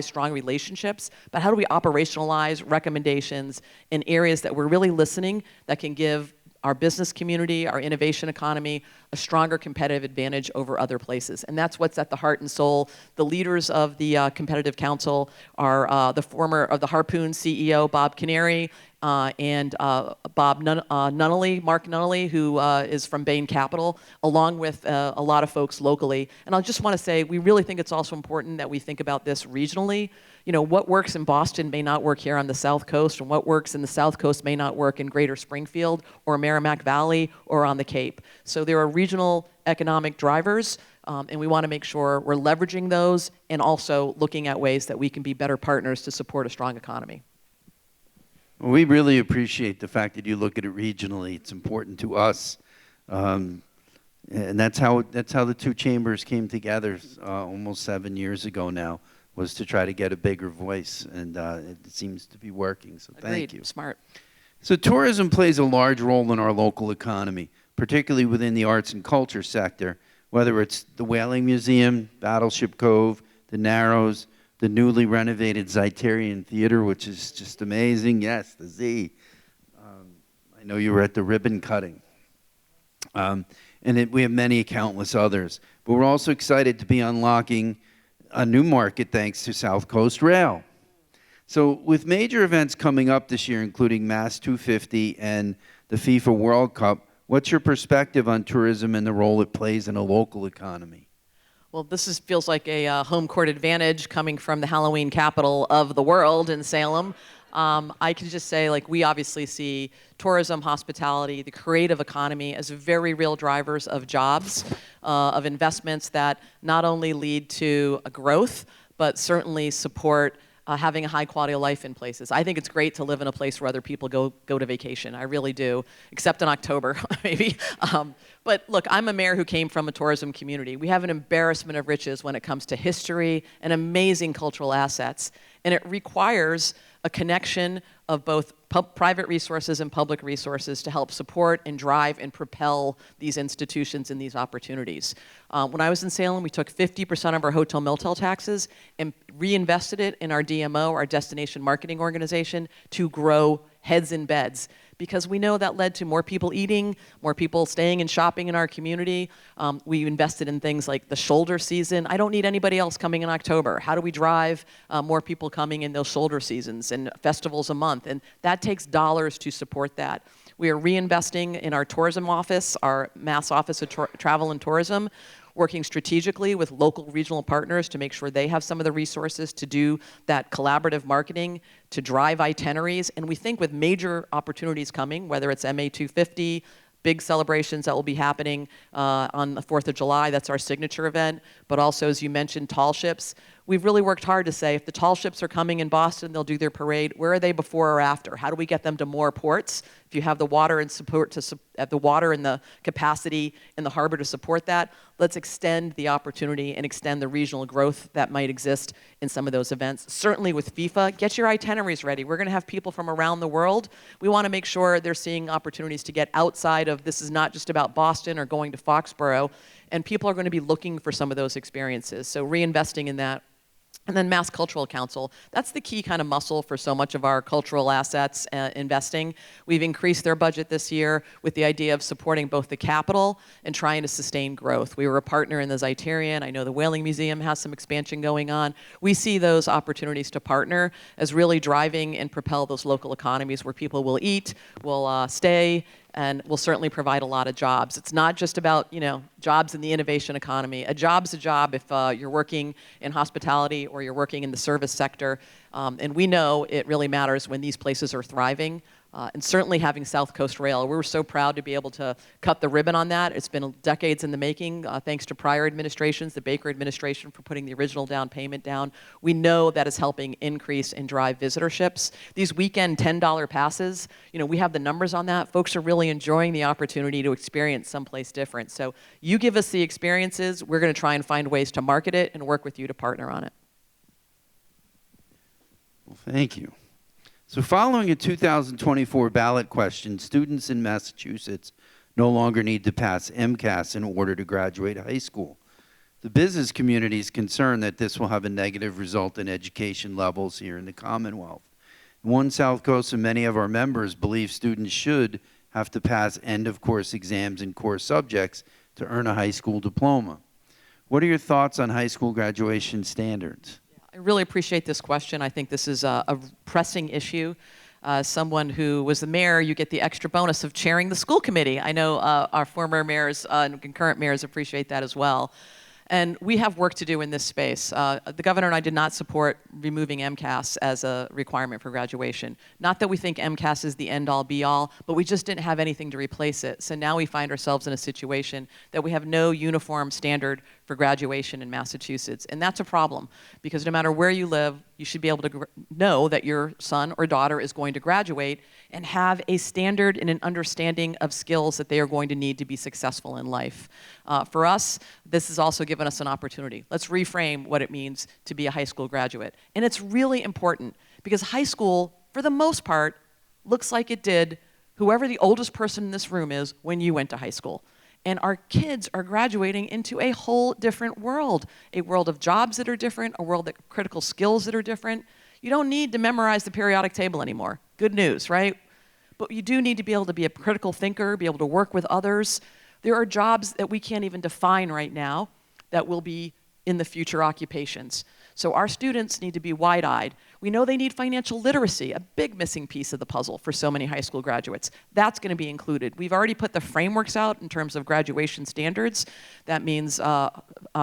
strong relationships, but how do we operationalize recommendations in areas that we're really listening that can give our business community, our innovation economy, a stronger competitive advantage over other places? And that's what's at the heart and soul. The leaders of the Competitive Council are the former of the Harpoon CEO, Bob Canary, and Mark Nunnally, who is from Bain Capital, along with a lot of folks locally. And I just want to say, we really think it's also important that we think about this regionally. You know, what works in Boston may not work here on the South Coast, and what works in the South Coast may not work in Greater Springfield or Merrimack Valley or on the Cape. So there are regional economic drivers, and we want to make sure we're leveraging those and also looking at ways that we can be better partners to support a strong economy. Well, we really appreciate the fact that you look at it regionally. It's important to us. And that's how the two chambers came together almost 7 years ago now, was to try to get a bigger voice, and it seems to be working, so thank you. Smart. So tourism plays a large role in our local economy, particularly within the arts and culture sector, whether it's the Whaling Museum, Battleship Cove, the Narrows, the newly renovated Zeitarian Theater, which is just amazing. Yes, the Z. I know you were at the ribbon cutting. We have many countless others. But we're also excited to be unlocking a new market thanks to South Coast Rail. So with major events coming up this year, including Mass 250 and the FIFA World Cup, what's your perspective on tourism and the role it plays in a local economy? Well, this feels like a home court advantage coming from the Halloween capital of the world in Salem. I can just say, like, we obviously see tourism, hospitality, the creative economy as very real drivers of jobs, of investments that not only lead to a growth, but certainly support having a high quality of life in places. I think it's great to live in a place where other people go to vacation. I really do, except in October, maybe. But look, I'm a mayor who came from a tourism community. We have an embarrassment of riches when it comes to history and amazing cultural assets. And it requires a connection of both private resources and public resources to help support and drive and propel these institutions and these opportunities. When I was in Salem, we took 50% of our hotel motel taxes and reinvested it in our DMO, our destination marketing organization, to grow heads in beds, because we know that led to more people eating, more people staying and shopping in our community. We invested in things like the shoulder season. I don't need anybody else coming in October. How do we drive more people coming in those shoulder seasons and festivals a month? And that takes dollars to support that. We are reinvesting in our tourism office, our Mass Office of Travel and Tourism, working strategically with local regional partners to make sure they have some of the resources to do that collaborative marketing, to drive itineraries. And we think with major opportunities coming, whether it's MA 250, big celebrations that will be happening on the 4th of July, that's our signature event, but also, as you mentioned, tall ships. We've really worked hard to say, if the tall ships are coming in Boston, they'll do their parade. Where are they before or after? How do we get them to more ports? If you have the water and the water and the capacity in the harbor to support that, let's extend the opportunity and extend the regional growth that might exist in some of those events. Certainly with FIFA, get your itineraries ready. We're going to have people from around the world. We want to make sure they're seeing opportunities to get outside of, this is not just about Boston or going to Foxborough, and people are going to be looking for some of those experiences. So reinvesting in that. And then Mass Cultural Council, that's the key kind of muscle for so much of our cultural assets investing. We've increased their budget this year with the idea of supporting both the capital and trying to sustain growth. We were a partner in the Zeiterion. I know the Whaling Museum has some expansion going on. We see those opportunities to partner as really driving and propel those local economies where people will eat, will stay, and will certainly provide a lot of jobs. It's not just about, jobs in the innovation economy. A job's a job if you're working in hospitality or you're working in the service sector. And we know it really matters when these places are thriving. And certainly having South Coast Rail, we were so proud to be able to cut the ribbon on that. It's been decades in the making, thanks to prior administrations, the Baker administration for putting the original down payment down. We know that is helping increase and drive visitorships. These weekend $10 passes, we have the numbers on that. Folks are really enjoying the opportunity to experience someplace different. So you give us the experiences, we're going to try and find ways to market it and work with you to partner on it. Well, thank you. So following a 2024 ballot question, students in Massachusetts no longer need to pass MCAS in order to graduate high school. The business community is concerned that this will have a negative result in education levels here in the Commonwealth. One South Coast and many of our members believe students should have to pass end-of-course exams in core subjects to earn a high school diploma. What are your thoughts on high school graduation standards? I really appreciate this question. I think this is a pressing issue. Someone who was the mayor, you get the extra bonus of chairing the school committee. I know our former mayors and current mayors appreciate that as well. And we have work to do in this space. The governor and I did not support removing MCAS as a requirement for graduation. Not that we think MCAS is the end-all, be-all, but we just didn't have anything to replace it. So now we find ourselves in a situation that we have no uniform standard for graduation in Massachusetts. And that's a problem, because no matter where you live, you should be able to know that your son or daughter is going to graduate and have a standard and an understanding of skills that they are going to need to be successful in life. For us, this has also given us an opportunity. Let's reframe what it means to be a high school graduate. And it's really important, because high school, for the most part, looks like it did whoever the oldest person in this room is when you went to high school. And our kids are graduating into a whole different world, a world of jobs that are different, a world of critical skills that are different. You don't need to memorize the periodic table anymore. Good news, right? But you do need to be able to be a critical thinker, be able to work with others. There are jobs that we can't even define right now that will be in the future occupations. So our students need to be wide-eyed. We know they need financial literacy, a big missing piece of the puzzle for so many high school graduates. That's going to be included. We've already put the frameworks out in terms of graduation standards. That means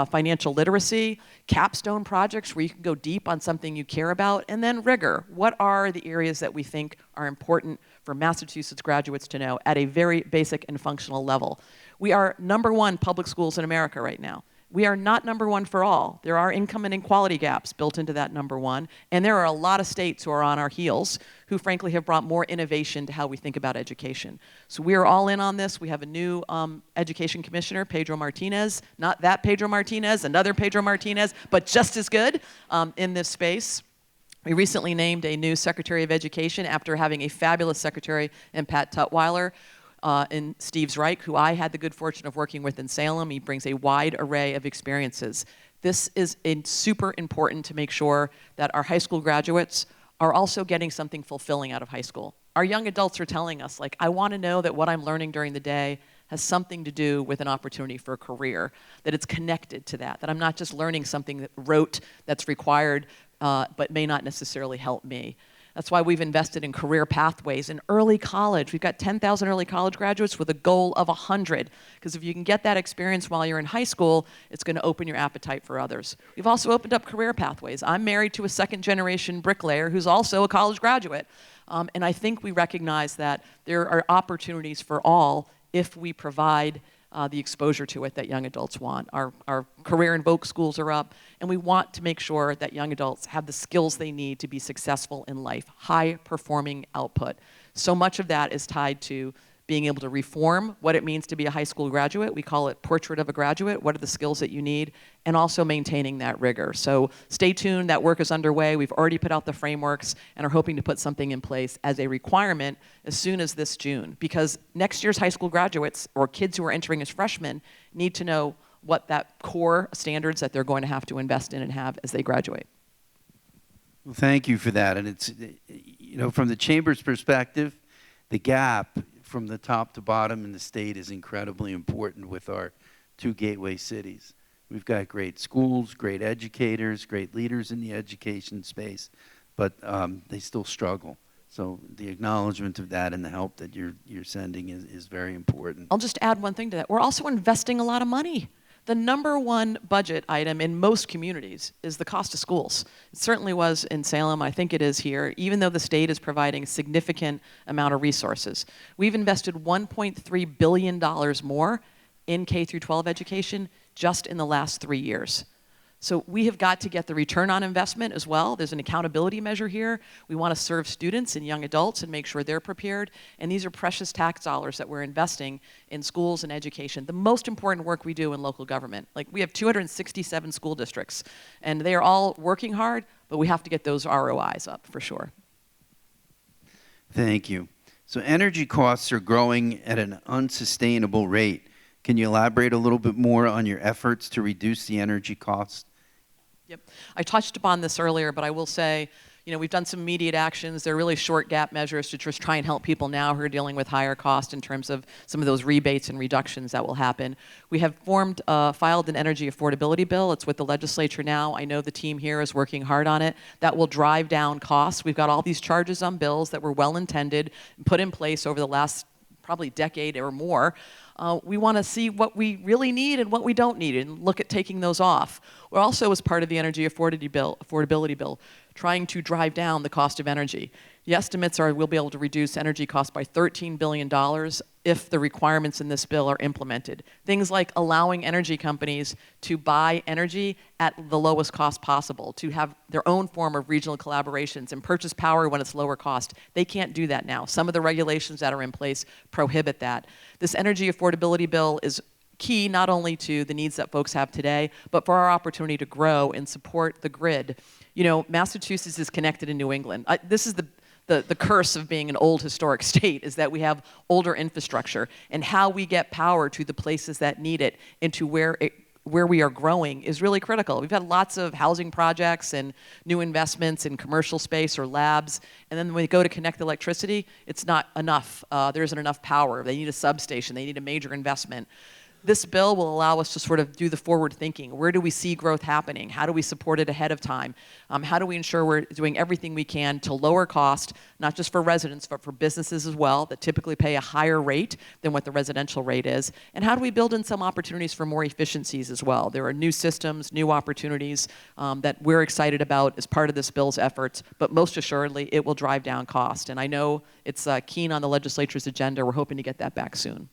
financial literacy, capstone projects where you can go deep on something you care about, and then rigor. What are the areas that we think are important for Massachusetts graduates to know at a very basic and functional level? We are #1 public schools in America right now. We are not number one for all. There are income and inequality gaps built into that number one, and there are a lot of states who are on our heels who frankly have brought more innovation to how we think about education. So we are all in on this. We have a new education commissioner, Pedro Martinez, not that Pedro Martinez, another Pedro Martinez, but just as good in this space. We recently named a new Secretary of Education after having a fabulous secretary in Pat Tutwiler, in Steve Zreich, who I had the good fortune of working with in Salem. He brings a wide array of experiences. This is super important to make sure that our high school graduates are also getting something fulfilling out of high school. Our young adults are telling us, like, I want to know that what I'm learning during the day has something to do with an opportunity for a career, that it's connected to that I'm not just learning something that's required, but may not necessarily help me. That's why we've invested in career pathways in early college. We've got 10,000 early college graduates with a goal of 100. Because if you can get that experience while you're in high school, it's going to open your appetite for others. We've also opened up career pathways. I'm married to a second-generation bricklayer who's also a college graduate. And I think we recognize that there are opportunities for all if we provide the exposure to it that young adults want. Our career and voc schools are up, and we want to make sure that young adults have the skills they need to be successful in life, high-performing output. So much of that is tied to being able to reform what it means to be a high school graduate. We call it Portrait of a Graduate. What are the skills that you need? And also maintaining that rigor. So stay tuned. That work is underway. We've already put out the frameworks and are hoping to put something in place as a requirement as soon as this June. Because next year's high school graduates or kids who are entering as freshmen need to know what that core standards that they're going to have to invest in and have as they graduate. Well, thank you for that. And it's, from the Chamber's perspective, the gap from the top to bottom in the state is incredibly important with our two gateway cities. We've got great schools, great educators, great leaders in the education space, but they still struggle. So the acknowledgement of that and the help that you're sending is very important. I'll just add one thing to that. We're also investing a lot of money. The number one budget item in most communities is the cost of schools. It certainly was in Salem. I think it is here, even though the state is providing a significant amount of resources. We've invested $1.3 billion more in K through 12 education just in the last 3 years. So we have got to get the return on investment as well. There's an accountability measure here. We want to serve students and young adults and make sure they're prepared. And these are precious tax dollars that we're investing in schools and education. The most important work we do in local government. Like, we have 267 school districts, and they are all working hard, but we have to get those ROIs up for sure. Thank you. So energy costs are growing at an unsustainable rate. Can you elaborate a little bit more on your efforts to reduce the energy costs? Yep. I touched upon this earlier, but I will say, we've done some immediate actions. They're really short gap measures to just try and help people now who are dealing with higher cost in terms of some of those rebates and reductions that will happen. We have filed an energy affordability bill. It's with the legislature now. I know the team here is working hard on it. That will drive down costs. We've got all these charges on bills that were well intended and put in place over the last probably decade or more. We want to see what we really need and what we don't need and look at taking those off. We're also, as part of the energy affordability bill, trying to drive down the cost of energy. The estimates are we'll be able to reduce energy costs by $13 billion if the requirements in this bill are implemented. Things like allowing energy companies to buy energy at the lowest cost possible, to have their own form of regional collaborations and purchase power when it's lower cost. They can't do that now. Some of the regulations that are in place prohibit that. This energy affordability bill is key not only to the needs that folks have today, but for our opportunity to grow and support the grid. Massachusetts is connected in New England. This is the curse of being an old historic state, is that we have older infrastructure, and how we get power to the places that need it and to where we are growing is really critical. We've had lots of housing projects and new investments in commercial space or labs, and then when we go to connect electricity, it's not enough. There isn't enough power. They need a substation. They need a major investment. This bill will allow us to sort of do the forward thinking. Where do we see growth happening? How do we support it ahead of time? How do we ensure we're doing everything we can to lower cost, not just for residents, but for businesses as well, that typically pay a higher rate than what the residential rate is? And how do we build in some opportunities for more efficiencies as well? There are new systems, new opportunities that we're excited about as part of this bill's efforts, but most assuredly, it will drive down cost. And I know it's keen on the legislature's agenda. We're hoping to get that back soon.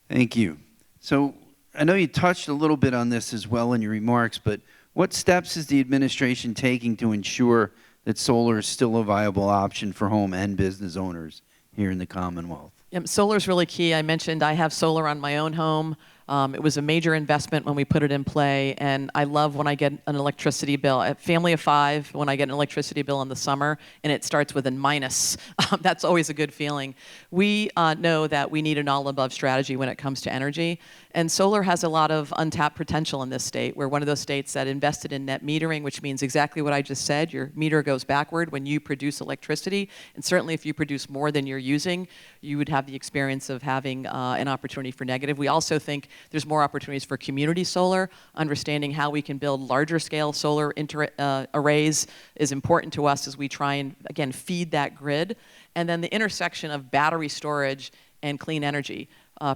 Thank you. So I know you touched a little bit on this as well in your remarks, but what steps is the administration taking to ensure that solar is still a viable option for home and business owners here in the Commonwealth? Solar is really key. I mentioned I have solar on my own home. It was a major investment when we put it in play, and I love when I get an electricity bill. A family of 5, when I get an electricity bill in the summer, and it starts with a minus. That's always a good feeling. We know that we need an all-above strategy when it comes to energy, and solar has a lot of untapped potential in this state. We're one of those states that invested in net metering, which means exactly what I just said. Your meter goes backward when you produce electricity, and certainly if you produce more than you're using, you would have the experience of having an opportunity for negative. We also think there's more opportunities for community solar. Understanding how we can build larger scale solar arrays is important to us as we try and, again, feed that grid. And then the intersection of battery storage and clean energy,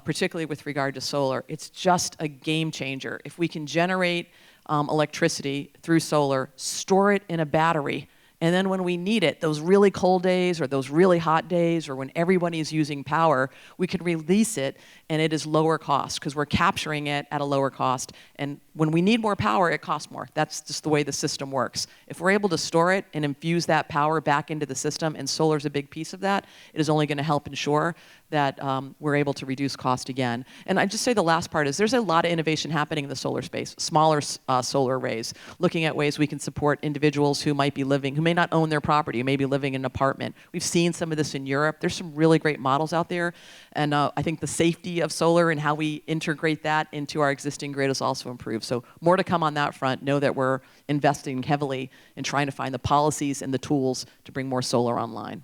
particularly with regard to solar, it's just a game changer. If we can generate electricity through solar, store it in a battery, and then when we need it, those really cold days or those really hot days or when everybody's using power, we can release it and it is lower cost because we're capturing it at a lower cost. And when we need more power, it costs more. That's just the way the system works. If we're able to store it and infuse that power back into the system, and solar is a big piece of that, it is only going to help ensure that we're able to reduce cost again. And I'd just say the last part is there's a lot of innovation happening in the solar space, smaller solar arrays, looking at ways we can support individuals who might be living, who may not own their property, who may be living in an apartment. We've seen some of this in Europe. There's some really great models out there. And I think the safety of solar and how we integrate that into our existing grid is also improved. So more to come on that front. Know that we're investing heavily in trying to find the policies and the tools to bring more solar online.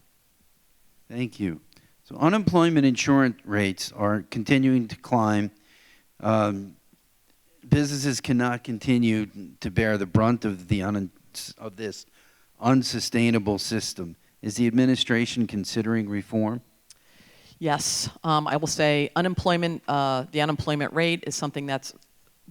Thank you. So unemployment insurance rates are continuing to climb. Businesses cannot continue to bear the brunt of this unsustainable system. Is the administration considering reform? Yes, I will say unemployment, the unemployment rate is something that's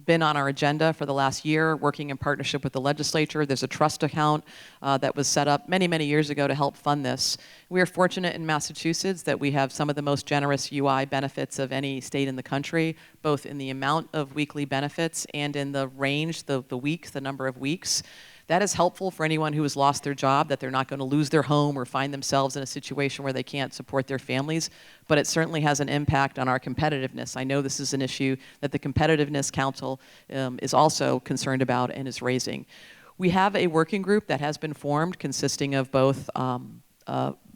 been on our agenda for the last year, working in partnership with the legislature. There's a trust account that was set up many, many years ago to help fund this. We are fortunate in Massachusetts that we have some of the most generous UI benefits of any state in the country, both in the amount of weekly benefits and in the range, the weeks, the number of weeks. That is helpful for anyone who has lost their job, that they're not going to lose their home or find themselves in a situation where they can't support their families, but it certainly has an impact on our competitiveness. I know this is an issue that the Competitiveness Council is also concerned about and is raising. We have a working group that has been formed consisting of both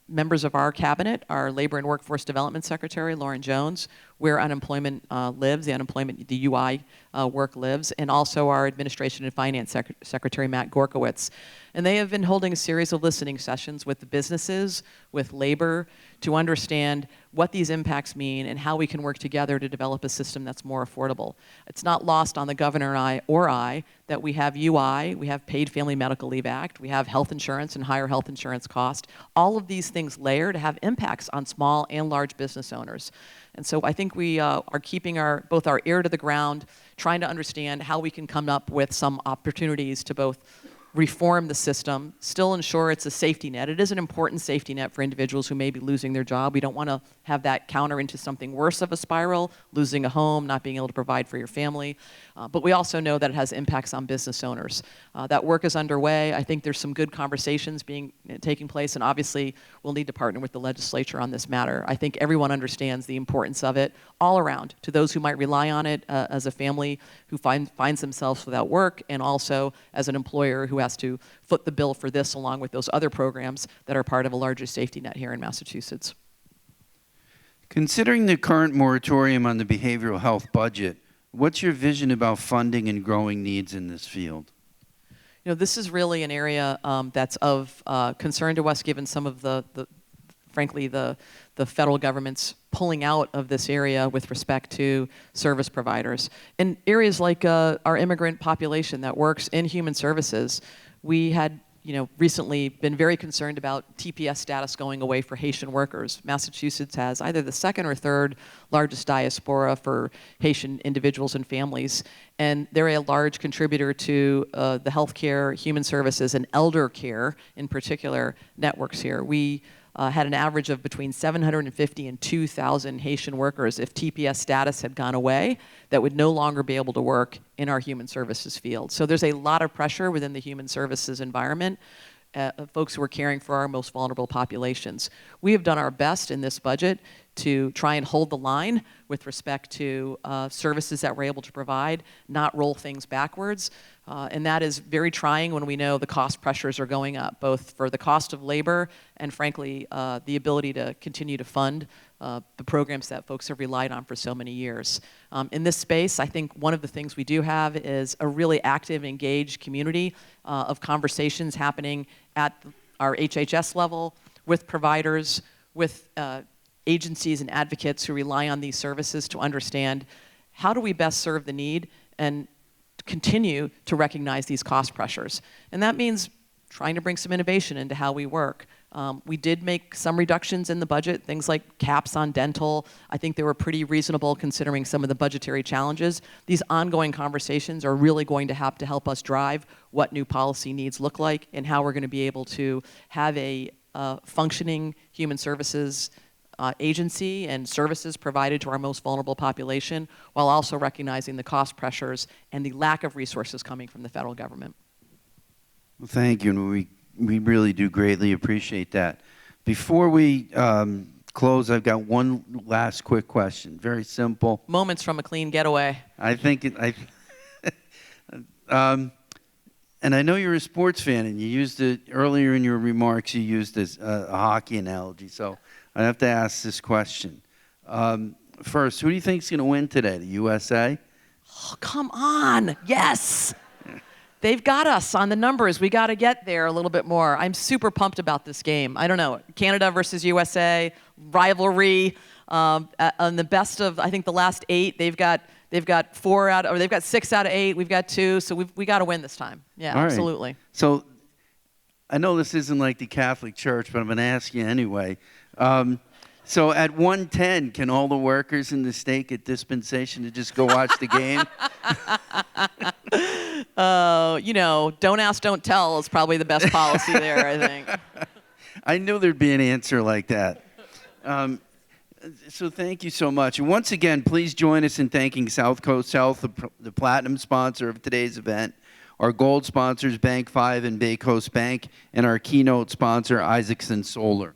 members of our cabinet, our Labor and Workforce Development Secretary, Lauren Jones, where unemployment lives, the UI work lives, and also our Administration and Finance Secretary, Matt Gorkowitz. And they have been holding a series of listening sessions with the businesses, with labor, to understand what these impacts mean and how we can work together to develop a system that's more affordable. It's not lost on the governor or I that we have UI, we have Paid Family Medical Leave Act, we have health insurance and higher health insurance cost. All of these things layer to have impacts on small and large business owners. And so I think we are keeping both our ear to the ground, trying to understand how we can come up with some opportunities to both reform the system, still ensure it's a safety net. It is an important safety net for individuals who may be losing their job. We don't want to have that counter into something worse of a spiral, losing a home, not being able to provide for your family. But we also know that it has impacts on business owners. That work is underway. I think there's some good conversations taking place, and obviously we'll need to partner with the legislature on this matter. I think everyone understands the importance of it all around, to those who might rely on it as a family who finds themselves without work, and also as an employer who has to foot the bill for this along with those other programs that are part of a larger safety net here in Massachusetts. Considering the current moratorium on the behavioral health budget, what's your vision about funding and growing needs in this field? You know, this is really an area that's of concern to us, given some of frankly, the federal government's pulling out of this area with respect to service providers. In areas like our immigrant population that works in human services, we had recently been very concerned about TPS status going away for Haitian workers. Massachusetts has either the second or third largest diaspora for Haitian individuals and families, and they're a large contributor to the healthcare, human services, and elder care, in particular, networks here. We had an average of between 750 and 2,000 Haitian workers, if TPS status had gone away, that would no longer be able to work in our human services field. So there's a lot of pressure within the human services environment, folks who are caring for our most vulnerable populations. We have done our best in this budget to try and hold the line with respect to services that we're able to provide, not roll things backwards. And that is very trying when we know the cost pressures are going up, both for the cost of labor and, frankly, the ability to continue to fund the programs that folks have relied on for so many years. In this space, I think one of the things we do have is a really active, engaged community of conversations happening at our HHS level, with providers, with agencies and advocates who rely on these services to understand how do we best serve the need and continue to recognize these cost pressures. And that means trying to bring some innovation into how we work. We did make some reductions in the budget, things like caps on dental. I think they were pretty reasonable considering some of the budgetary challenges. These ongoing conversations are really going to have to help us drive what new policy needs look like and how we're going to be able to have a functioning human services agency and services provided to our most vulnerable population, while also recognizing the cost pressures and the lack of resources coming from the federal government. Well, thank you, and we really do greatly appreciate that. Before we close, I've got one last quick question. Very simple. Moments from a clean getaway. I think and I know you're a sports fan, and you used it earlier in your remarks. You used this, a hockey analogy, so I have to ask this question. First, who do you think is going to win today? The USA? Oh, come on. Yes. They've got us on the numbers. We got to get there a little bit more. I'm super pumped about this game. I don't know. Canada versus USA, rivalry. On the best of, I think, the last 8, they've got 6 out of 8. We've got 2, so we got to win this time. Yeah, all right. Absolutely. So I know this isn't like the Catholic Church, but I'm going to ask you anyway. So at 1:10, can all the workers in the state get dispensation to just go watch the game? Don't ask, don't tell is probably the best policy there, I think. I knew there'd be an answer like that. So thank you so much. And once again, please join us in thanking SouthCoast Health, the platinum sponsor of today's event, our gold sponsors, Bank 5 and Bay Coast Bank, and our keynote sponsor, Isaacson Solar.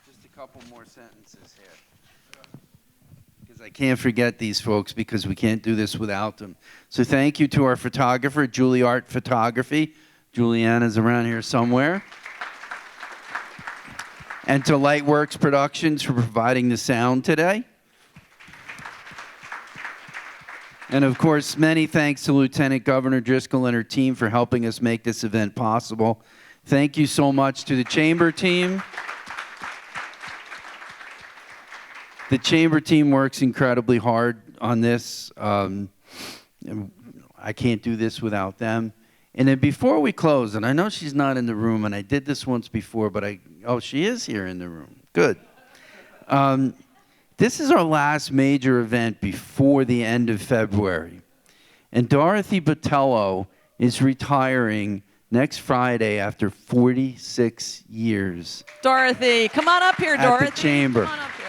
Just a couple more sentences here, because I can't forget these folks, because we can't do this without them. So thank you to our photographer, Juilliard Photography. Juliana's around here somewhere. And to Lightworks Productions for providing the sound today. And of course, many thanks to Lieutenant Governor Driscoll and her team for helping us make this event possible. Thank you so much to the Chamber team. The Chamber team works incredibly hard on this. I can't do this without them. And then before we close, and I know she's not in the room, and I did this once before, but she is here in the room. Good. This is our last major event before the end of February. And Dorothy Botello is retiring next Friday after 46 years. Dorothy, come on up here, Dorothy. At the Chamber. Come on up here.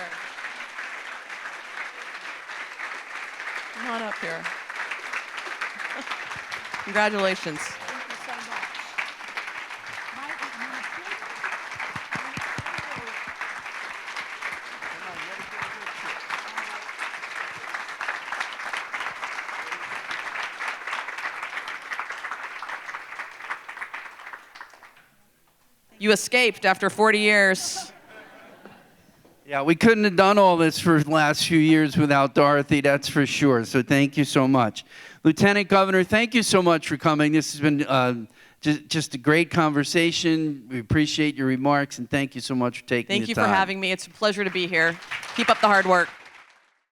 Come on up here. Congratulations. Thank you so much. You escaped after 40 years. Yeah, we couldn't have done all this for the last few years without Dorothy, that's for sure. So thank you so much. Lieutenant Governor, thank you so much for coming. This has been just a great conversation. We appreciate your remarks, and thank you so much for taking the time. Thank you for having me. It's a pleasure to be here. Keep up the hard work.